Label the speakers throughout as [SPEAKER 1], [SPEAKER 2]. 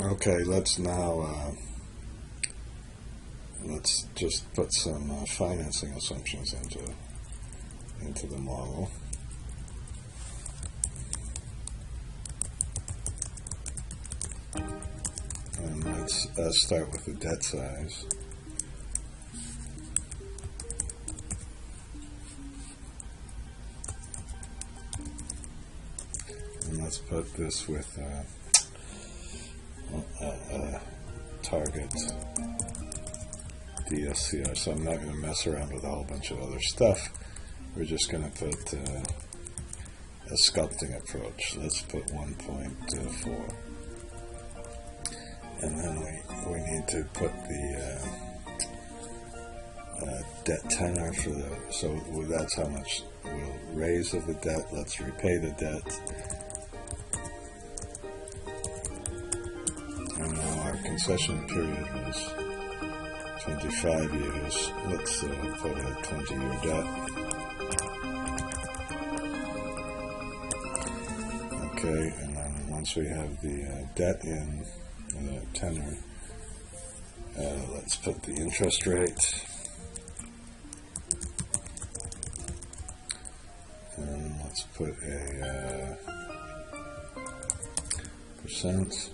[SPEAKER 1] Okay, let's now let's just put some financing assumptions into the model. And let's start with the debt size. And let's put this with target DSCR. So I'm not going to mess around with a whole bunch of other stuff. We're just going to put a sculpting approach. Let's put 1.4. And then we need to put the debt tenor for the, so that's how much we'll raise of the debt. Let's repay the debt. And now our concession period was 25 years. Let's put a 20-year debt. Okay, and then once we have the debt in, the tenor, let's put the interest rate, and let's put a percent,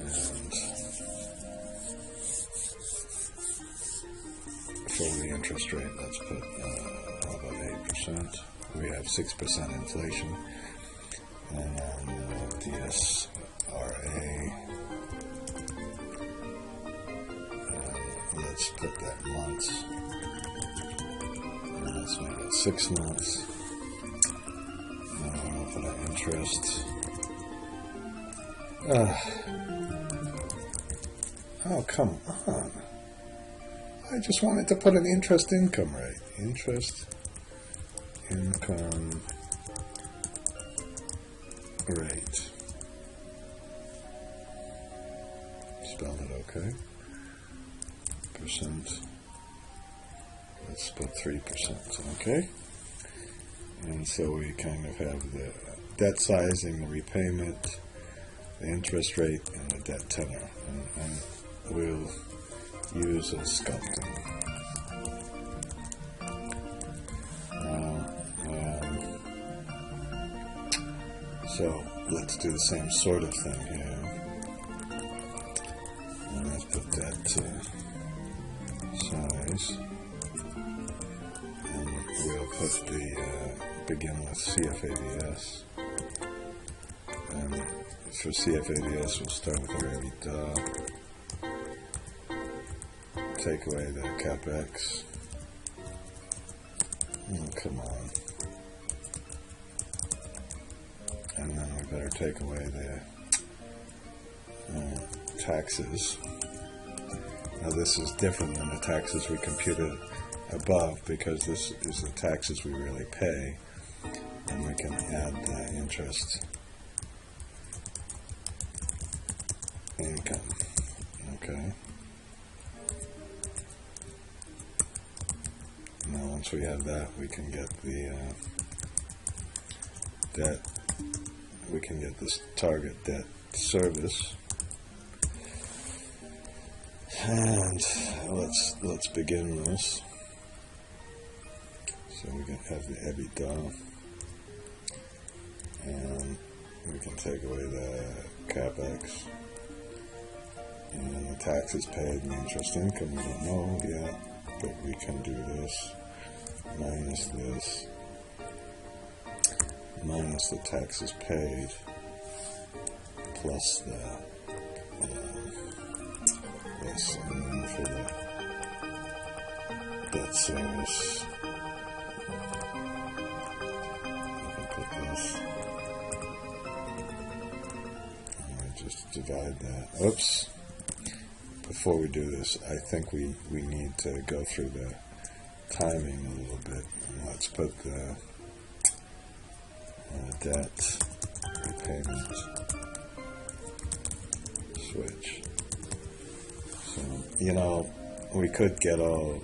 [SPEAKER 1] and for the interest rate, let's put how about 8%. We have 6% inflation, and then DSRA, let's put that months, and let's make it 6 months. Now we're going to put our interest. Oh, come on. I just wanted to put an interest income rate. Interest income rate. Spelled it okay. Percent. Let's put 3%. Okay. And so we kind of have the debt sizing, the repayment, the interest rate, and the debt tenor. And we'll use a sculpting. So let's do the same sort of thing here. And let's put that size. And we'll put the begin with CFADS. And for CFADS, we'll start with our EBITDA. Take away the CapEx. Oh, come on. And then we better take away the taxes. Now this is different than the taxes we computed above, because this is the taxes we really pay, and we can add the interest income. Okay. Now once we have that, we can get the debt. We can get this target debt service, and let's begin this. So we can have the EBITDA, and we can take away the CapEx, and the taxes paid, and the interest income we don't know yet, but we can do this minus this, minus the taxes paid, plus this, and then for the debt service, I can put this, and I just divide that. Oops. Before we do this, I think we need to go through the timing a little bit. And let's put the debt repayment switch. So, you know, we could get all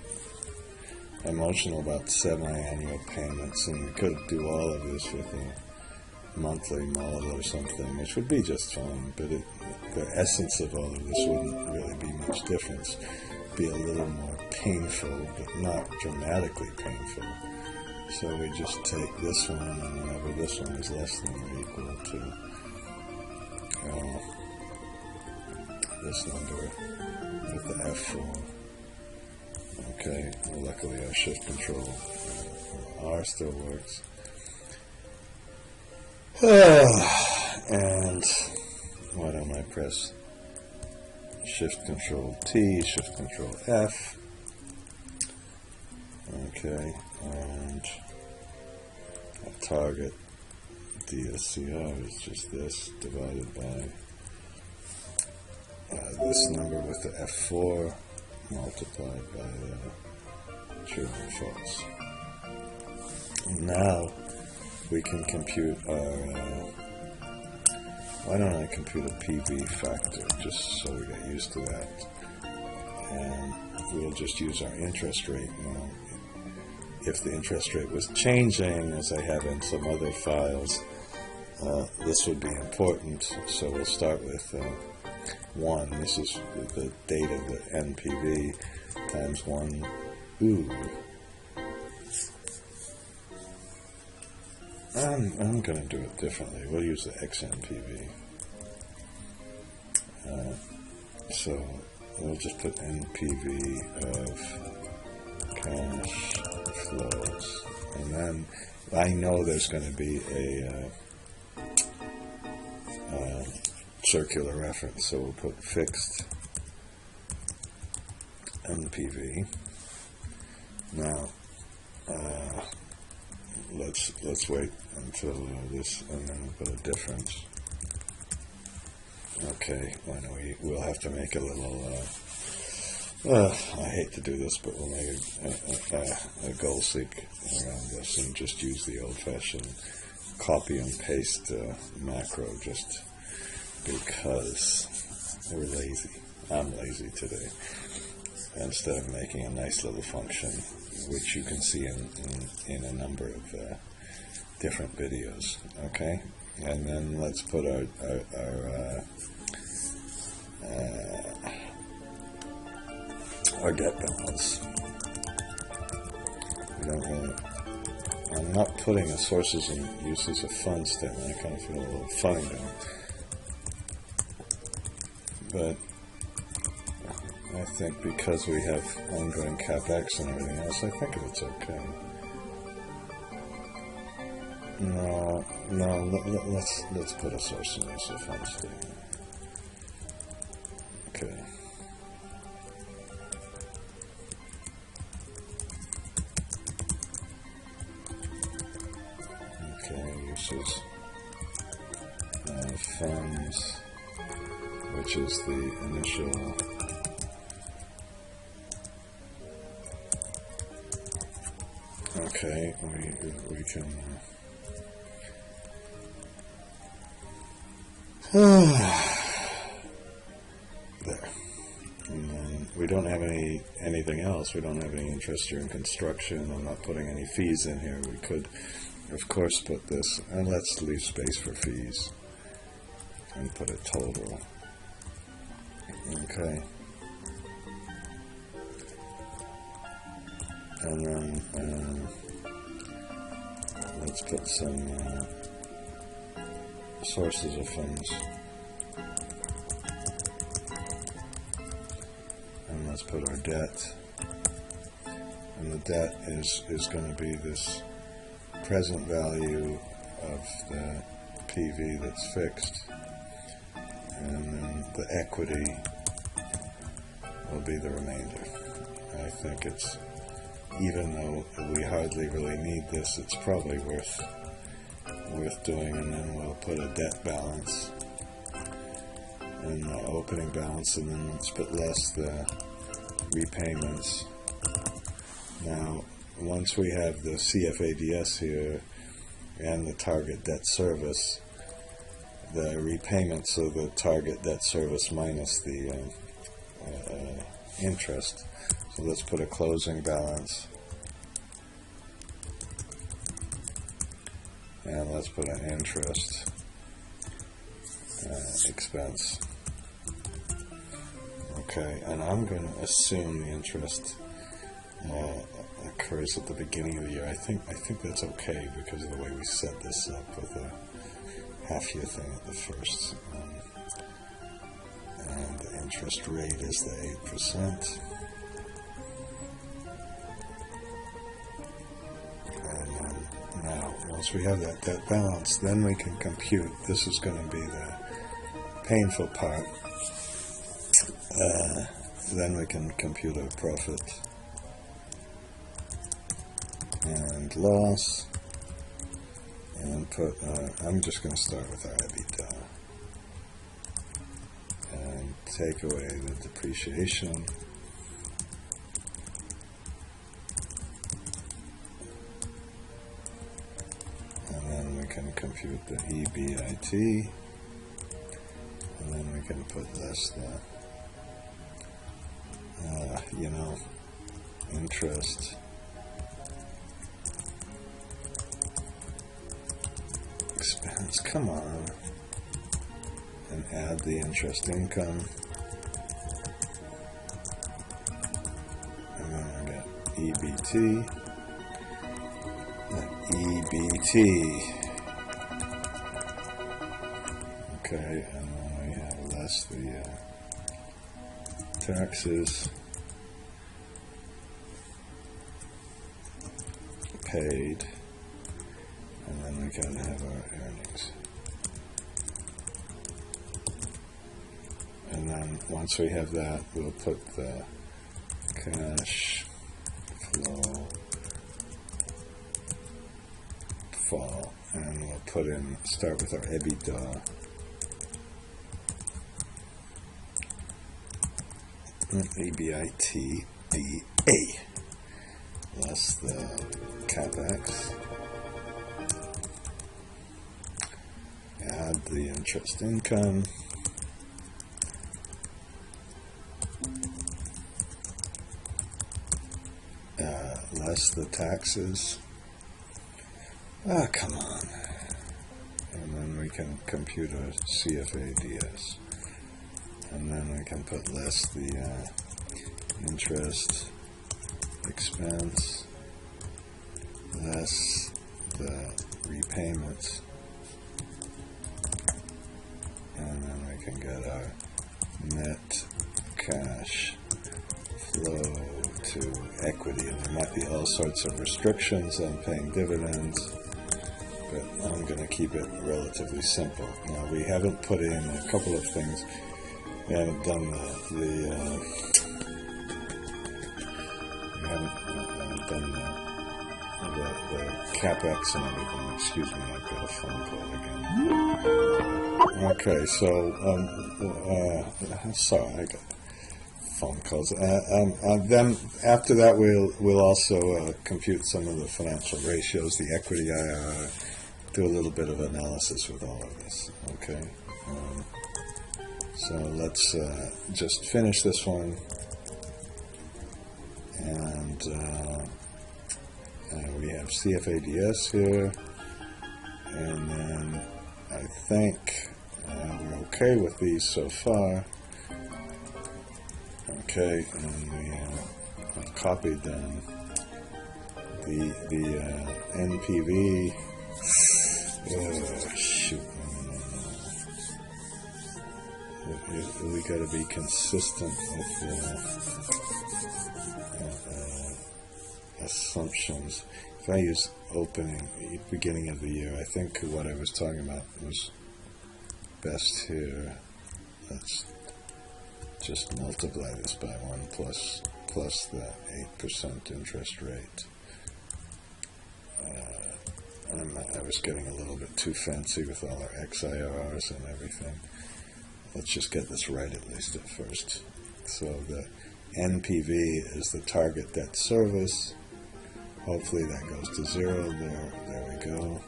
[SPEAKER 1] emotional about semi-annual payments, and we could do all of this with monthly model or something, which would be just fine, but the essence of all of this wouldn't really be much difference. Be a little more painful, but not dramatically painful. So we just take this one, and whenever this one is less than or equal to this number with the F4. Okay, well, luckily our shift control R still works. And why don't I press shift control T, shift control F. Okay, and our target DSCR is just this divided by this number with the F4 multiplied by the true and false. And now we can compute our, why don't I compute a PV factor, just so we get used to that. And we'll just use our interest rate now. If the interest rate was changing, as I have in some other files, this would be important. So we'll start with 1. This is the date of the NPV times 1. Ooh. I'm going to do it differently. We'll use the XNPV. So we'll just put NPV of cash flows. And then I know there's going to be a circular reference, so we'll put fixed NPV. Now, let's wait until this, and then we'll put a difference. Okay, well, we'll have to make a little. I hate to do this, but we'll make a goal seek around this, and just use the old-fashioned copy and paste macro, just because we're lazy. I'm lazy today. Instead of making a nice little function, which you can see in a number of different videos. Okay, and then let's put our debt balance. We don't really. I'm not putting a sources and uses of funds statement. I kind of feel a little funny now. But I think because we have ongoing CapEx and everything else, I think it's okay. No, let's put a source and use of funds statement. Okay. Uses funds, which is the initial okay, we can there. And then we don't have anything else. We don't have any interest during construction. I'm not putting any fees in here. We could, of course, put this, and let's leave space for fees and put a total. Okay. And then let's put some sources of funds. And let's put our debt. And the debt is going to be this present value of the PV that's fixed. And then the equity will be the remainder. I think it's, even though we hardly really need this, it's probably worth doing. And then we'll put a debt balance and the opening balance, and then let's put less the repayments. Now, once we have the CFADS here and the target debt service, the repayments of the target debt service minus the interest. So let's put a closing balance And let's put an interest expense. Okay, and I'm going to assume the interest occurs at the beginning of the year. I think that's okay because of the way we set this up with a half-year thing at the first. And the interest rate is the 8%. And then now, once we have that balance, then we can compute. This is going to be the painful part. Then we can compute our profit and loss, and put. I'm just going to start with our EBITDA and take away the depreciation. And then we can compute the EBIT, and then we can put less the interest expense, come on, and add the interest income, and then we get EBT, okay, and then we have less the taxes paid, and then we can have our earnings. And then once we have that, we'll put the cash flow fall, and we'll put in, start with our EBITDA. EBITDA less the CapEx, add the interest income, less the taxes. Come on. And then we can compute a CFADS. And then we can put less the interest expense, less the repayments, and then we can get our net cash flow to equity. And there might be all sorts of restrictions on paying dividends, but I'm going to keep it relatively simple. Now, we haven't put in a couple of things. We haven't done we haven't done the CapEx and everything. Excuse me, I've got a phone call again. Okay, so sorry, I got phone calls. Then after that, we'll also compute some of the financial ratios, the equity IRR, do a little bit of analysis with all of this. Okay. So let's just finish this one, and we have CFADS here, and then I think we're okay with these so far. Okay, and we have copied them. The NPV. Shoot. We got to be consistent with the assumptions. If I use beginning of the year, I think what I was talking about was best here. Let's just multiply this by 1 plus the 8% interest rate. I was getting a little bit too fancy with all our XIRRs and everything. Let's just get this right at least at first. So the NPV is the target debt service. Hopefully that goes to 0. There we go.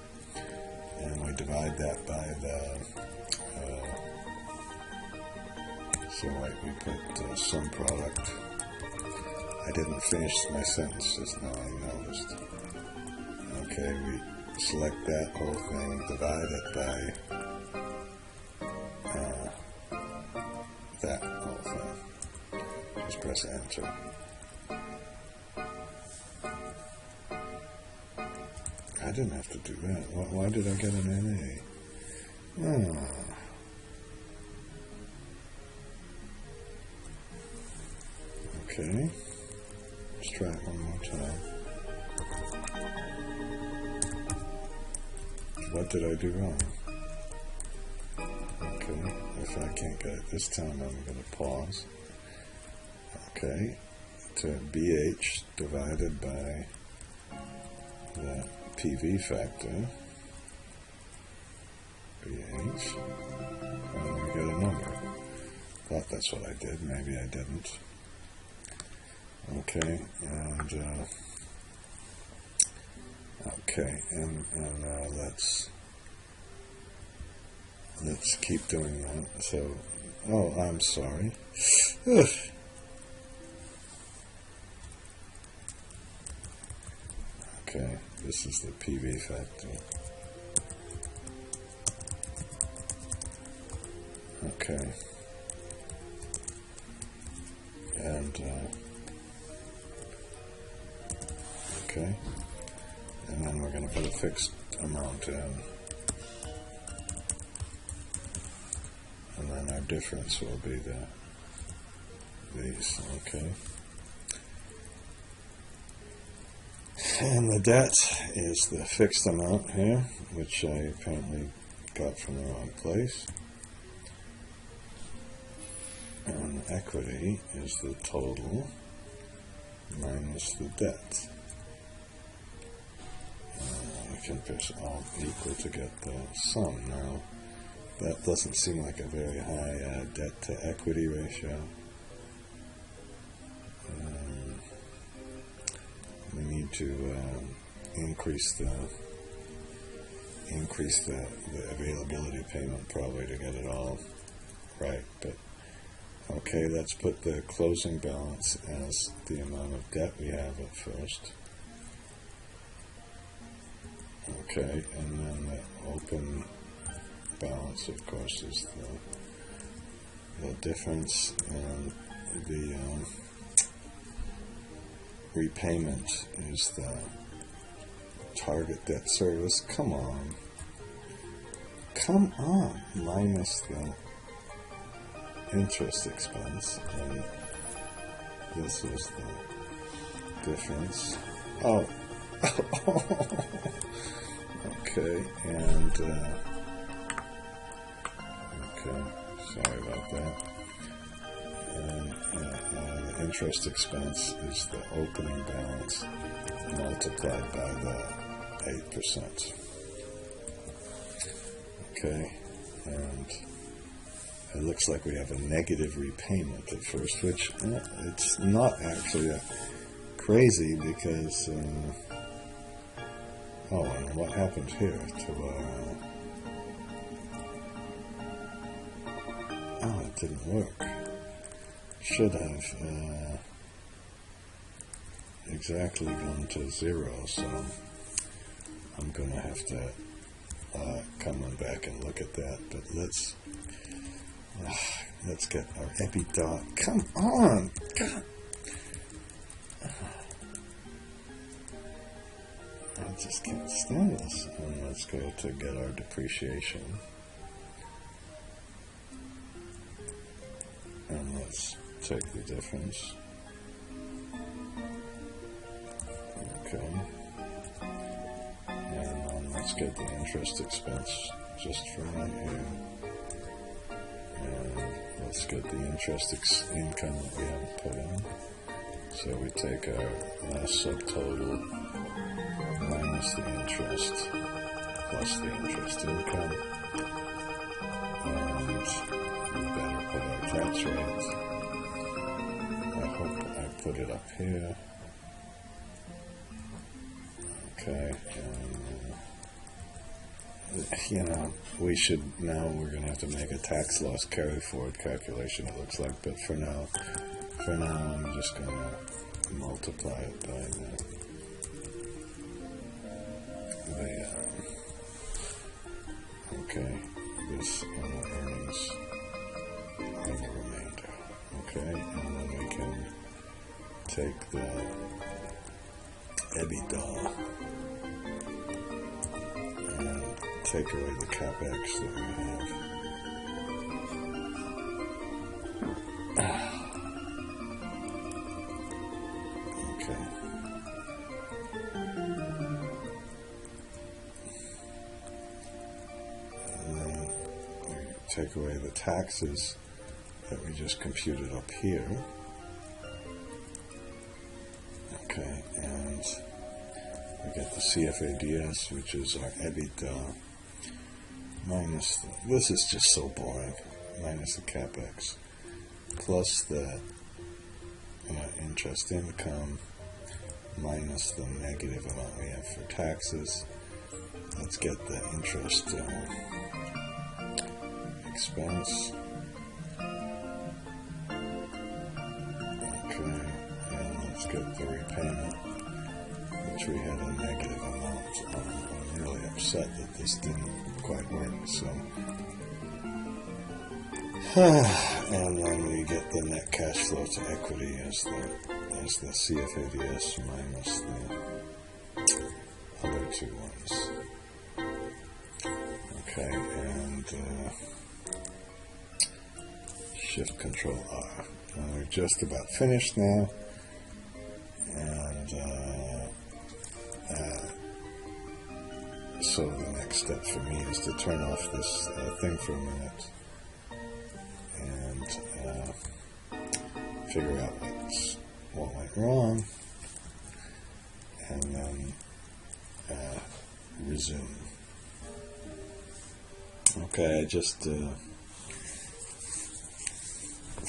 [SPEAKER 1] And we divide that by the so we put sum product. I didn't finish my sentence just now, I noticed. Okay, select that whole thing, divide it by that whole thing. Just press enter. I didn't have to do that. Why did I get an NA? Okay. Let's try it one more time. What did I do wrong? Okay. If I can't get it this time, I'm going to pause. Okay. To BH divided by the PV factor, BH, and we get a number. Thought that's what I did, maybe I didn't. Okay, and let's keep doing that. So, oh, I'm sorry. Okay, this is the PV factor. Okay. And, okay. And then we're going to put a fixed amount in. And then our difference will be these, okay. And the debt is the fixed amount here, which I apparently got from the wrong place. And equity is the total minus the debt. I can press Alt equal to get the sum. Now, that doesn't seem like a very high debt to equity ratio. We need to increase the availability payment probably to get it all right. But okay, let's put the closing balance as the amount of debt we have at first. Okay, and then the open balance, of course, is the difference, and the repayment is the target debt service. Come on, minus the interest expense, and this is the difference. Oh. Okay, and okay, sorry about that. And the interest expense is the opening balance multiplied by the 8%. Okay, and it looks like we have a negative repayment at first, which it's not actually crazy because. Oh, and what happened here to our... Oh, it didn't work. Should have exactly gone to 0, so I'm going to have to come on back and look at that. But let's get our EBITDA. Come on! God! I just can't stand this. And let's go to get our depreciation. And let's take the difference. Okay. And then let's get the interest expense just for right here. And let's get the interest income that we haven't put in. So we take our last subtotal minus the interest plus the interest income, and we better put our tax rate. I hope I put it up here. Okay, and we should now, we're going to have to make a tax loss carry forward calculation, it looks like, but for now I'm just going to multiply it by okay, this earnings of the remainder. Okay, and then we can take the EBITDA and take away the capex that we have. Okay. And then we take away the taxes that we just computed up here. Okay, and we get the CFADS, which is our EBITDA, minus, this is just so boring, minus the capex, plus the interest income, minus the negative amount we have for taxes. Let's get the interest expense. Okay, and let's get the repayment, which we had a negative amount on. I'm really upset that this didn't quite work, so. And then we get the net cash flow to equity as the CFADS minus the other two ones. Okay, and Shift Control R. And we're just about finished now, and so the next step for me is to turn off this thing for a minute and figure out what went wrong, and then resume. Okay, I just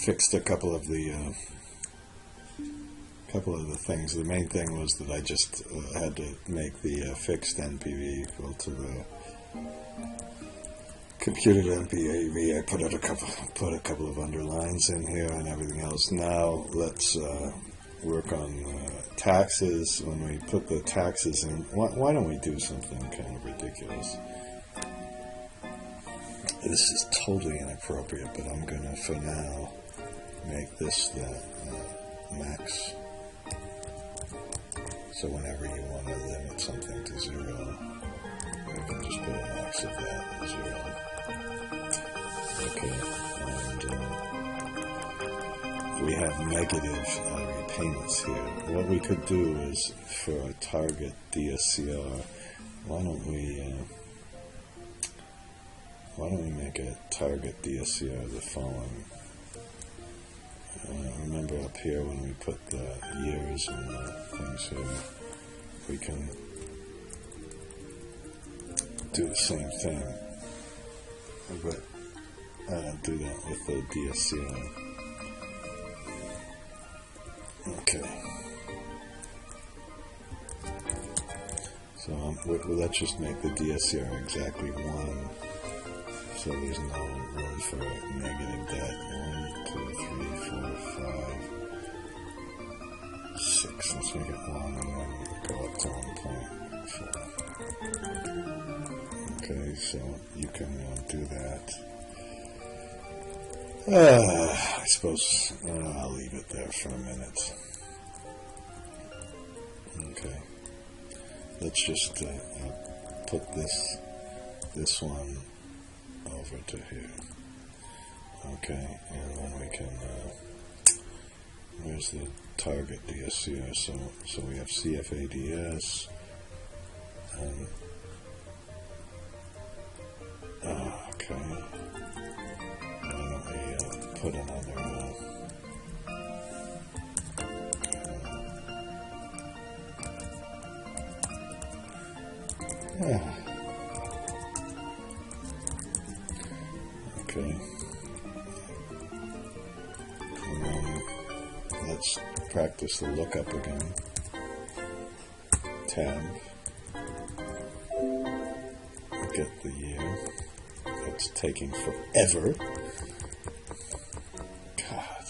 [SPEAKER 1] fixed a couple of the things. The main thing was that I just had to make the fixed NPV equal to the computed NPV. I put a couple of underlines in here and everything else. Now let's work on taxes. When we put the taxes in, why don't we do something kind of ridiculous? This is totally inappropriate, but I'm gonna, for now, make this the max. So whenever you want to limit something to 0, you can just put a max of that at 0. Okay, and we have negative repayments here. What we could do is, for a target DSCR, why don't we make a target DSCR the following? Remember up here when we put the years and the things here, we can do the same thing, but do that with the DSCR. Okay. So let's just make the DSCR exactly 1. So there's no room for negative debt. 1, 2, 3, 4, 5, 6. Let's make it 1 and then go up to 1.4. Okay, so you can do that. I suppose I'll leave it there for a minute. Okay. Let's just put this one over to here. Okay, and then we can, where's the target DSCR? So we have CFADS, and, okay, why don't we put another, okay, and then let's practice the lookup again. Tab, get the year. It's taking forever. God.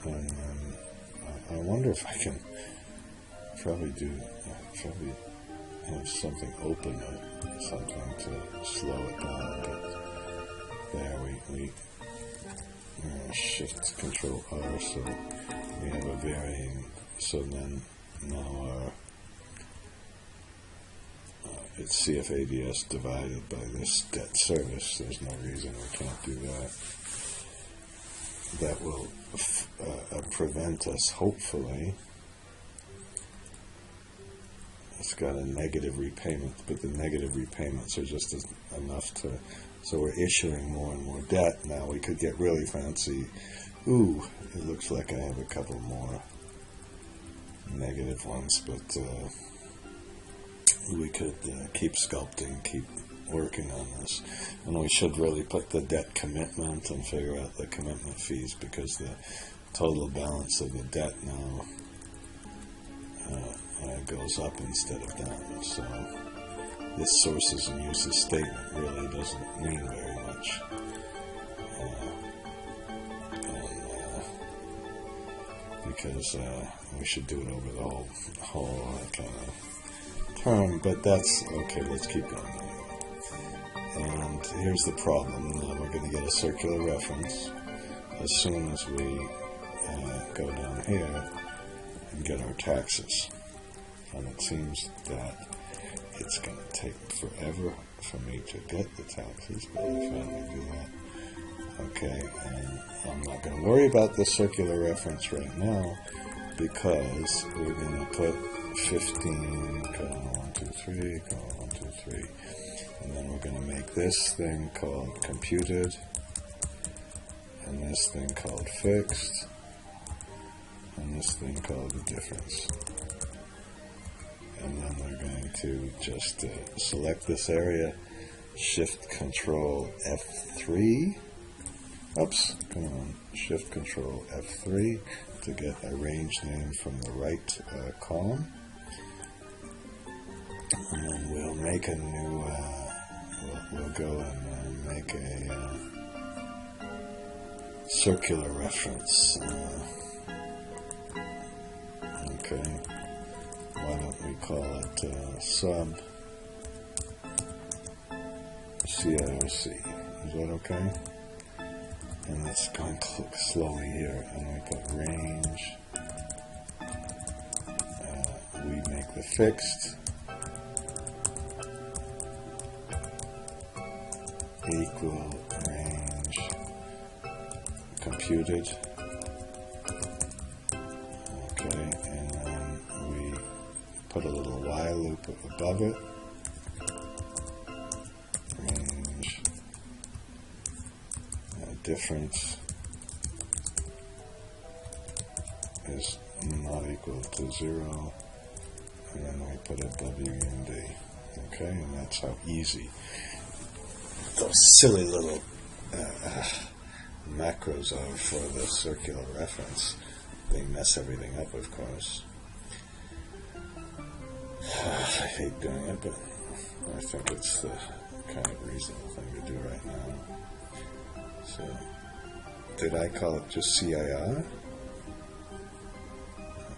[SPEAKER 1] And I wonder if I can probably do probably have something open or something to slow it down, but there we shift control R, so we have a varying, so then now our it's CFADS divided by this debt service. There's no reason we can't do that. That will prevent us, hopefully. It's got a negative repayment, but the negative repayments are just enough to, so we're issuing more and more debt. Now we could get really fancy. Ooh, it looks like I have a couple more negative ones, but we could keep sculpting, keep working on this. And we should really put the debt commitment and figure out the commitment fees, because the total balance of the debt now goes up instead of down. So this sources and uses statement really doesn't mean very much. Because we should do it over the whole kind of term, but that's okay. Let's keep going. And here's the problem. Now we're going to get a circular reference as soon as we go down here and get our taxes. And it seems that it's going to take forever for me to get the taxes, but I finally do that. Okay, and I'm not going to worry about the circular reference right now, because we're going to put 15, colon 1, 2, 3, colon 1, 2, 3, and then we're going to make this thing called computed, and this thing called fixed, and this thing called the difference. And then we're going to just select this area, Shift Control F3. Oops, come on, Shift Control F3 to get a range name from the right column. And then we'll make a new, we'll go and make a circular reference. Okay, why don't we call it sub CIOC? Is that okay? And it's going slowly here, and we put range, we make the fixed equal range computed, okay, and then we put a little while loop above it, range difference is not equal to 0, and then we put a WMD, okay, and that's how easy those silly little macros are for the circular reference. They mess everything up, of course. I hate doing it, but I think it's the kind of reasonable thing to do right now. So, did I call it just CIR?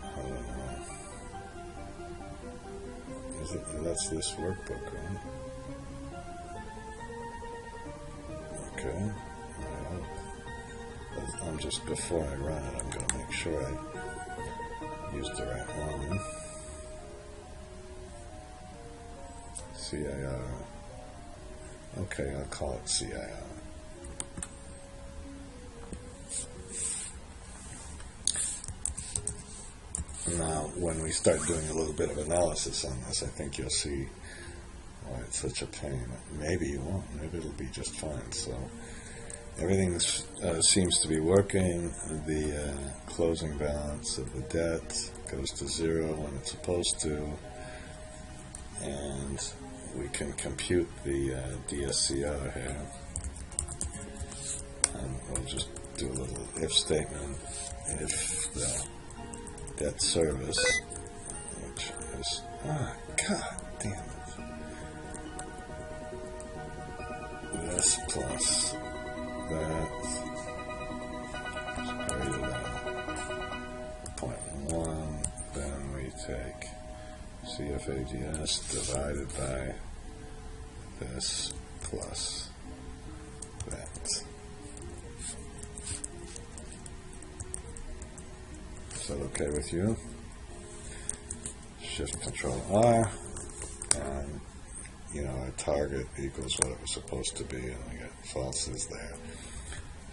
[SPEAKER 1] I don't know. Is it, that's this workbook, right? Okay. Well, I'm just, before I run it, I'm going to make sure I use the right one. CIR. Okay, I'll call it CIR. Now, when we start doing a little bit of analysis on this, I think you'll see why it's such a pain. Maybe you won't. Maybe it'll be just fine. So everything seems to be working. The closing balance of the debt goes to 0 when it's supposed to, and we can compute the DSCR here. And we'll just do a little if statement. If the debt service, which is, god damn it, this plus that is greater than 0.1, then we take CFAGS divided by this plus that. Is that okay with you? Shift Control R, and our target equals what it was supposed to be, and we get falses there.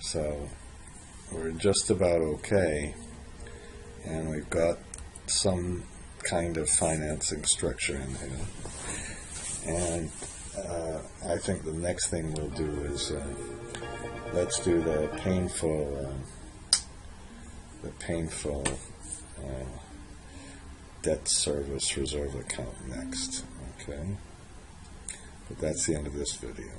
[SPEAKER 1] So we're just about okay, and we've got some kind of financing structure in here. And I think the next thing we'll do is let's do the painful debt service reserve account next. Okay, but that's the end of this video.